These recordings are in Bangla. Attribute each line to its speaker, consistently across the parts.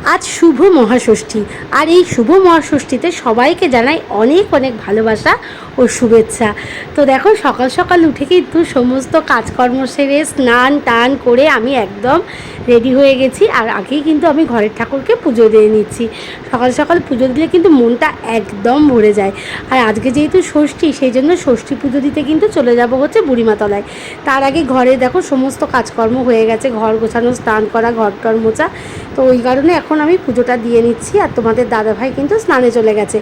Speaker 1: আজ শুভ মহাষষ্ঠী, আর এই শুভ মহাষষ্ঠীতে সবাইকে জানাই অনেক অনেক ভালোবাসা ও শুভেচ্ছা। তো দেখো, সকাল সকাল উঠে কিন্তু সমস্ত কাজকর্ম সেরে স্নান টান করে আমি একদম রেডি হয়ে গেছি। আর আগেই কিন্তু আমি ঘরের ঠাকুরকে পুজো দিয়ে নিচ্ছি। সকাল সকাল পুজো দিলে কিন্তু মনটা একদম ভরে যায়। আর আজকে যেহেতু ষষ্ঠী, সেই জন্য ষষ্ঠী পুজো দিতে কিন্তু চলে যাব হচ্ছে বুড়িমাতলায়। তার আগে ঘরে দেখো সমস্ত কাজকর্ম হয়ে গেছে, ঘর গোছানো, স্নান করা, ঘর টর মোছা। তো ওই কারণে এখন আমি পুজোটা দিয়ে নিচ্ছি। আর তোমাদের দাদাভাই কিন্তু স্নানে চলে গেছে।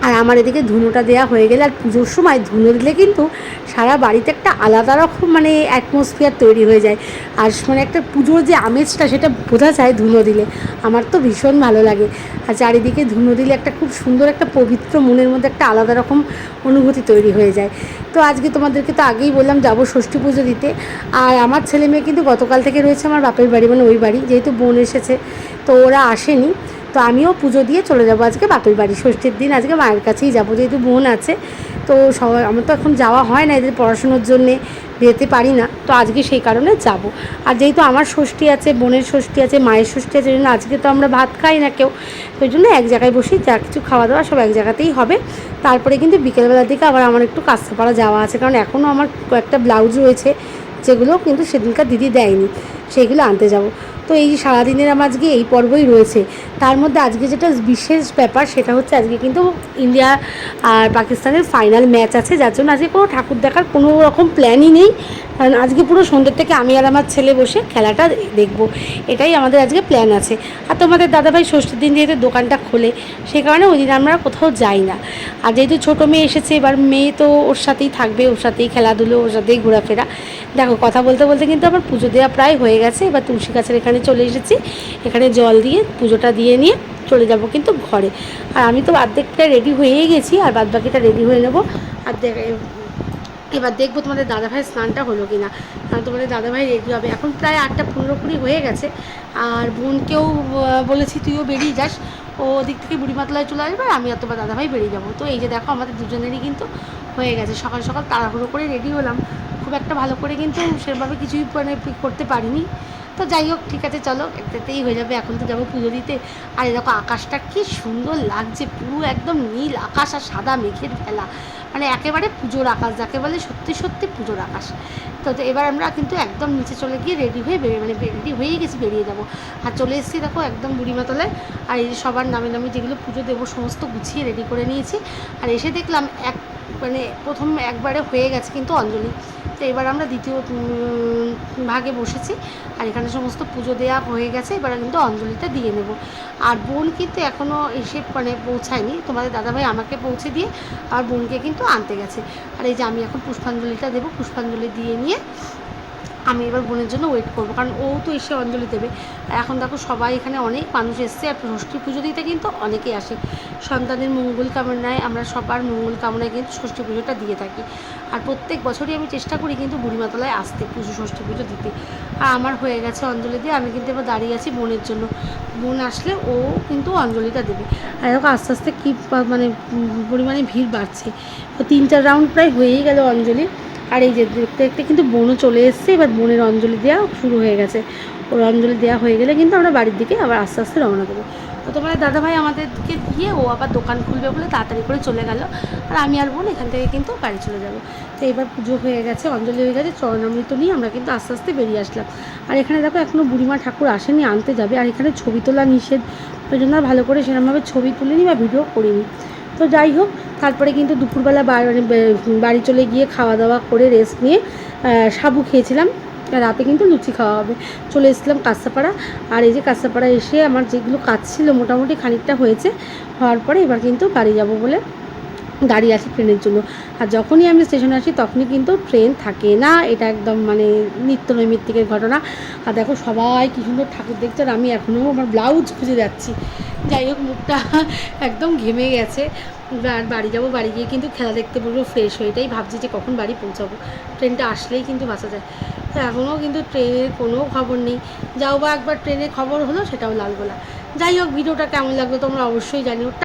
Speaker 1: আর আমার এদিকে ধুনোটা দেওয়া হয়ে গেলে, আর পুজোর সময় ধুনো দিলে কিন্তু সারা বাড়িতে একটা আলাদা রকম মানে অ্যাটমসফিয়ার তৈরি হয়ে যায়। আর মানে একটা পুজোর যে আমেজটা, সেটা বোঝা যায় ধুনো দিলে। আমার তো ভীষণ ভালো লাগে। আর চারিদিকে ধুনো দিলে একটা খুব সুন্দর একটা পবিত্র মনের মধ্যে একটা আলাদা রকম অনুভূতি তৈরি হয়ে যায়। তো আজকে তোমাদেরকে তো আগেই বললাম যাবো ষষ্ঠী পুজো দিতে। আর আমার ছেলে মেয়ে কিন্তু গতকাল থেকে রয়েছে আমার বাপের বাড়ি, মানে ওই বাড়ি, যেহেতু বোন এসেছে তো ওরা আসেনি। তো আমিও পুজো দিয়ে চলে যাবো আজকে বাপের বাড়ি। ষষ্ঠীর দিন আজকে মায়ের কাছেই যাবো, যেহেতু বোন আছে। তো সবাই, আমার তো এখন যাওয়া হয় না, এদের পড়াশুনোর জন্যে যেতে পারি না। তো আজকে সেই কারণে যাব। আর যেহেতু আমার ষষ্ঠী আছে, বোনের ষষ্ঠী আছে, মায়ের ষষ্ঠী আছে, জন্য আজকে তো আমরা ভাত খাই না কেউ। তো ওই জন্য এক জায়গায় বসেই যা কিছু খাওয়া দাওয়া সব এক জায়গাতেই হবে। তারপরে কিন্তু বিকেলবেলার দিকে আবার আমার একটু কাঁচরাপাড়া যাওয়া আছে, কারণ এখনও আমার কয়েকটা ব্লাউজ রয়েছে যেগুলো কিন্তু সেদিনকার দিদি দেয়নি, সেইগুলো আনতে যাব। তো এই সারাদিনের আমার আজকে এই পর্বই রয়েছে। তার মধ্যে আজকে যেটা বিশেষ ব্যাপার, সেটা হচ্ছে আজকে কিন্তু ইন্ডিয়া আর পাকিস্তানের ফাইনাল ম্যাচ আছে, যার জন্য আজকে কোনো ঠাকুর দেখার কোনো রকম প্ল্যানই নেই। কারণ আজকে পুরো সন্ধ্যের থেকে আমি আর আমার ছেলে বসে খেলাটা দেখব, এটাই আমাদের আজকে প্ল্যান আছে। আর তোমাদের দাদাভাই ষষ্ঠীর দিন যেহেতু দোকানটা খোলে, সেই কারণে ওই দিন আমরা কোথাও যাই না। আর যেহেতু ছোটো মেয়ে এসেছে, এবার মেয়ে তো ওর সাথেই থাকবে, ওর সাথেই খেলাধুলো, ওর সাথেই ঘোরাফেরা। দেখো, কথা বলতে বলতে কিন্তু আমার পুজো দেওয়া প্রায় হয়ে গেছে। এবার তুলসী গাছের এখানে চলে এসেছি, এখানে জল দিয়ে পুজোটা দিয়ে নিয়ে চলে যাব কিন্তু ঘরে। আর আমি তো অর্ধেকটা রেডি হয়েই গেছি, আর বাদ বাকিটা রেডি হয়ে নেবো। আর এবার দেখবো তোমাদের দাদাভাইয়ের স্নানটা হলো কি না। কারণ তোমাদের দাদাভাই রেডি হবে, এখন প্রায় 8:15 হয়ে গেছে। আর বোনকেও বলেছি তুইও বেরিয়ে যাস, ও দিক থেকে বুড়িমাতলায় চলে আসবে, আর আমি আর তোমার দাদাভাই বেরিয়ে যাবো। তো এই যে দেখো, আমাদের দুজনেরই কিন্তু হয়ে গেছে। সকাল সকাল তাড়াহুড়ো করে রেডি হলাম, খুব একটা ভালো করে কিন্তু সেভাবে কিছুই মানে করতে পারিনি। তো যাই হোক, ঠিক আছে, চলো, একটাতেই হয়ে যাবে। এখন তো যাবো পুজো দিতে। আর দেখো আকাশটা কি সুন্দর লাগছে, পুরো একদম নীল আকাশ আর সাদা মেঘের ফেলা, মানে একেবারে পুজোর আকাশ, যাকে বলে সত্যি সত্যি পুজোর আকাশ। তো এবার আমরা কিন্তু একদম নিচে চলে গিয়ে রেডি হয়ে মানে রেডি হয়েই গেছি, বেরিয়ে যাবো। আর চলে এসেছি দেখো একদম বুড়িমাতলায়। আর এই যে সবার নামে নামে যেগুলো পুজো দেবো সমস্ত গুছিয়ে রেডি করে নিয়েছি। আর এসে দেখলাম মানে প্রথম একবারে হয়ে গেছে কিন্তু অঞ্জলি। তো এবার আমরা দ্বিতীয় ভাগে বসেছি। আর এখানে সমস্ত পুজো দেওয়া হয়ে গেছে, এবার কিন্তু অঞ্জলিটা দিয়ে নেব। আর বোন কিন্তু এখনও এসে মানে পৌঁছায়নি, তোমাদের দাদাভাই আমাকে পৌঁছে দিয়ে আর বোনকে কিন্তু আনতে গেছে। আর এই যে আমি এখন পুষ্পাঞ্জলিটা দেবো, পুষ্পাঞ্জলি দিয়ে নিয়ে আমি এবার বোনের জন্য ওয়েট করবো, কারণ ও তো এসে অঞ্জলি দেবে। এখন দেখো সবাই এখানে অনেক মানুষ এসছে, আর ষষ্ঠী পুজো দিতে কিন্তু অনেকেই আসে। সন্তানের মঙ্গল কামনায়, আমরা সবার মঙ্গল কামনায় কিন্তু ষষ্ঠী পুজোটা দিয়ে থাকি। আর প্রত্যেক বছরই আমি চেষ্টা করি কিন্তু বুড়িমাতলায় আসতে ষষ্ঠী পুজো দিতে। আর আমার হয়ে গেছে অঞ্জলি দিয়ে, আমি কিন্তু এবার দাঁড়িয়ে আছি বোনের জন্য। বোন আসলে ও কিন্তু অঞ্জলিটা দেবে। আর দেখো আস্তে আস্তে কী মানে পরিমাণে ভিড় বাড়ছে। তো 3-4 রাউন্ড প্রায় হয়েই গেল অঞ্জলি। আর এই যে দেখতে দেখতে কিন্তু বোনও চলে এসছে, এবার বোনের অঞ্জলি দেওয়া শুরু হয়ে গেছে। ওর অঞ্জলি দেওয়া হয়ে গেলে কিন্তু আমরা বাড়ির দিকে আবার আস্তে আস্তে রওনা দেবো। তো তোমার দাদাভাই আমাদেরকে দিয়ে ও আবার দোকান খুলবে বলে তাড়াতাড়ি করে চলে গেল। আর আমি আর বোন এখান থেকে কিন্তু বাড়ি চলে যাব। তো এবার পুজো হয়ে গেছে, অঞ্জলি হয়ে গেছে, চরণামৃত নিয়ে আমরা কিন্তু আস্তে আস্তে বেরিয়ে আসলাম। আর এখানে দেখো এখনও বুড়িমা ঠাকুর আসেনি, আনতে যাবে। আর এখানে ছবি তোলা নিষেধ, ওই জন্য ভালো করে সেরকমভাবে ছবি তুলিনি বা ভিডিও করিনি। তো যাই হোক, তারপরে কিন্তু দুপুরবেলা বাড়ি চলে গিয়ে খাওয়া দাওয়া করে রেস্ট নিয়ে সাবু খেয়েছিলাম। রাতে কিন্তু লুচি খাওয়া হবে। চলে এসেছিলাম কাঁচরাপাড়া। আর এই যে কাঁচরাপাড়া এসে আমার যেগুলো কাজ ছিল মোটামুটি খানিকটা হয়েছে, হওয়ার পরে এবার কিন্তু বাড়ি যাব বলে দাঁড়িয়ে আছি ট্রেনের জন্য। আর যখনই আমি স্টেশনে আসি তখনই কিন্তু ট্রেন থাকে না, এটা একদম মানে নিত্য নৈমিত্তিকের ঘটনা। আর দেখো সবাই কী সুন্দর ঠাকুর দেখছে, আর আমি এখনও আমার ব্লাউজ খুঁজে যাচ্ছি। যাই হোক, মুখটা একদম ঘেমে গেছে। আর বাড়ি যাবো, বাড়ি গিয়ে কিন্তু খেলা দেখতে বলবো ফ্রেশ হয়ে। এটাই ভাবছি যে কখন বাড়ি পৌঁছাবো, ট্রেনটা আসলেই কিন্তু বাঁচা যায়। তো এখনও কিন্তু ট্রেনের কোনো খবর নেই। যাও বা একবার ট্রেনের খবর হলো, সেটাও লালগোলা। যাই হোক, ভিডিওটা কেমন লাগলো তোমরা অবশ্যই জানিও।